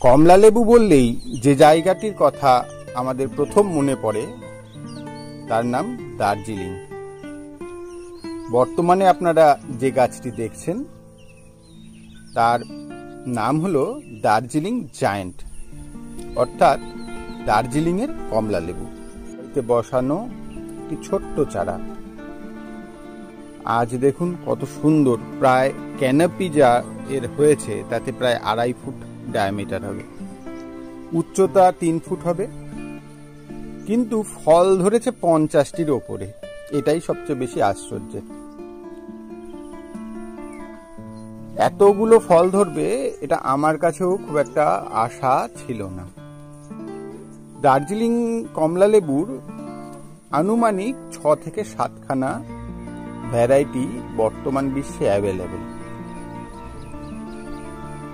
কমলা লেবু বললেই যে জায়গাটির কথা আমাদের প্রথম মনে পড়ে তার নাম দার্জিলিং। বর্তমানে আপনারা যে গাছটি দেখছেন তার নাম হলো দার্জিলিং জায়ান্ট, অর্থাৎ দার্জিলিংয়ের কমলা লেবু। এতে বসানো একটি ছোট্ট চারা। আজ দেখুন কত সুন্দর, প্রায় ক্যানোপি যা এর হয়েছে তাতে প্রায় 2.5 ফুট ডায়ামিটার হবে, উচ্চতা 3 ফুট হবে, কিন্তু ফল ধরেছে 50টির ওপরে। এটাই সবচেয়ে বেশি আশ্চর্যের। এতগুলো ফল ধরবে এটা আমার কাছেও খুব একটা আশা ছিল না। দার্জিলিং কমলা লেবুর আনুমানিক 6 থেকে 7খানা ভ্যারাইটি বর্তমান বিশ্বে অ্যাভেলেবেল।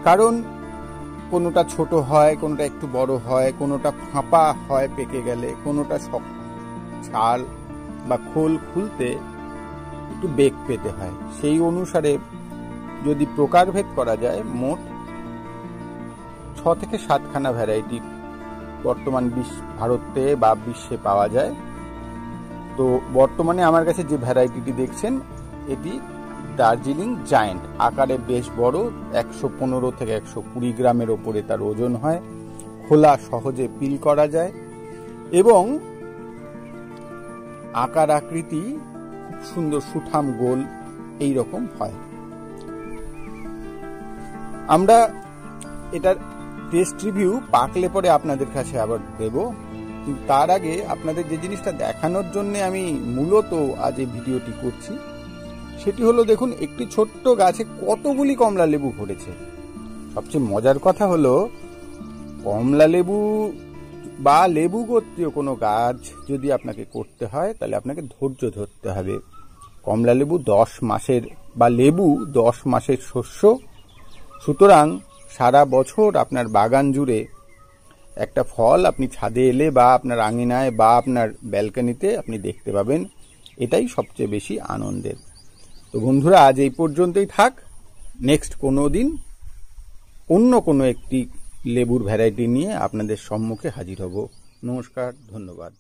কারণ কোনোটা ছোট হয়, কোনোটা একটু বড় হয়, কোনোটা ফাঁপা হয় পেকে গেলে, কোনোটা ছাল বা খোল খুলতে একটু বেগ পেতে হয়। সেই অনুসারে যদি প্রকারভেদ করা যায়, মোট 6 থেকে 7খানা ভ্যারাইটি বর্তমান ভারতে বা বিশ্বে পাওয়া যায়। তো বর্তমানে আমার কাছে যে ভ্যারাইটিটি দেখছেন এটি দার্জিলিং জায়ান্ট। আকারে বেশ বড়, 115 থেকে 120 গ্রামের ওপরে তার ওজন হয়, খোলা সহজে পিল করা যায় এবং আকার আকৃতি খুব সুন্দর, সুঠাম গোল এই রকম হয়। আমরা এটার টেস্ট রিভিউ পাকলে পরে আপনাদের কাছে আবার দেব, কিন্তু তার আগে আপনাদের যে জিনিসটা দেখানোর জন্য আমি মূলত আজ এই ভিডিওটি করছি সেটি হলো, দেখুন একটি ছোট্ট গাছে কতগুলি কমলা লেবু ধরেছে। সবচেয়ে মজার কথা হলো, কমলা লেবু বা লেবু গোত্রীয় কোনো গাছ যদি আপনাকে করতে হয় তাহলে আপনাকে ধৈর্য ধরতে হবে। কমলা লেবু 10 মাসের বা লেবু 10 মাসের শস্য। সুতরাং সারা বছর আপনার বাগান জুড়ে একটা ফল আপনি ছাদে এলে বা আপনার আঙিনায় বা আপনার ব্যালকনিতে আপনি দেখতে পাবেন। এটাই সবচেয়ে বেশি আনন্দের। তো বন্ধুরা, আজ এই পর্যন্তই থাক। নেক্সট কোনো দিন অন্য কোনো একটি লেবুর ভ্যারাইটি নিয়ে আপনাদের সম্মুখে হাজির হব। নমস্কার, ধন্যবাদ।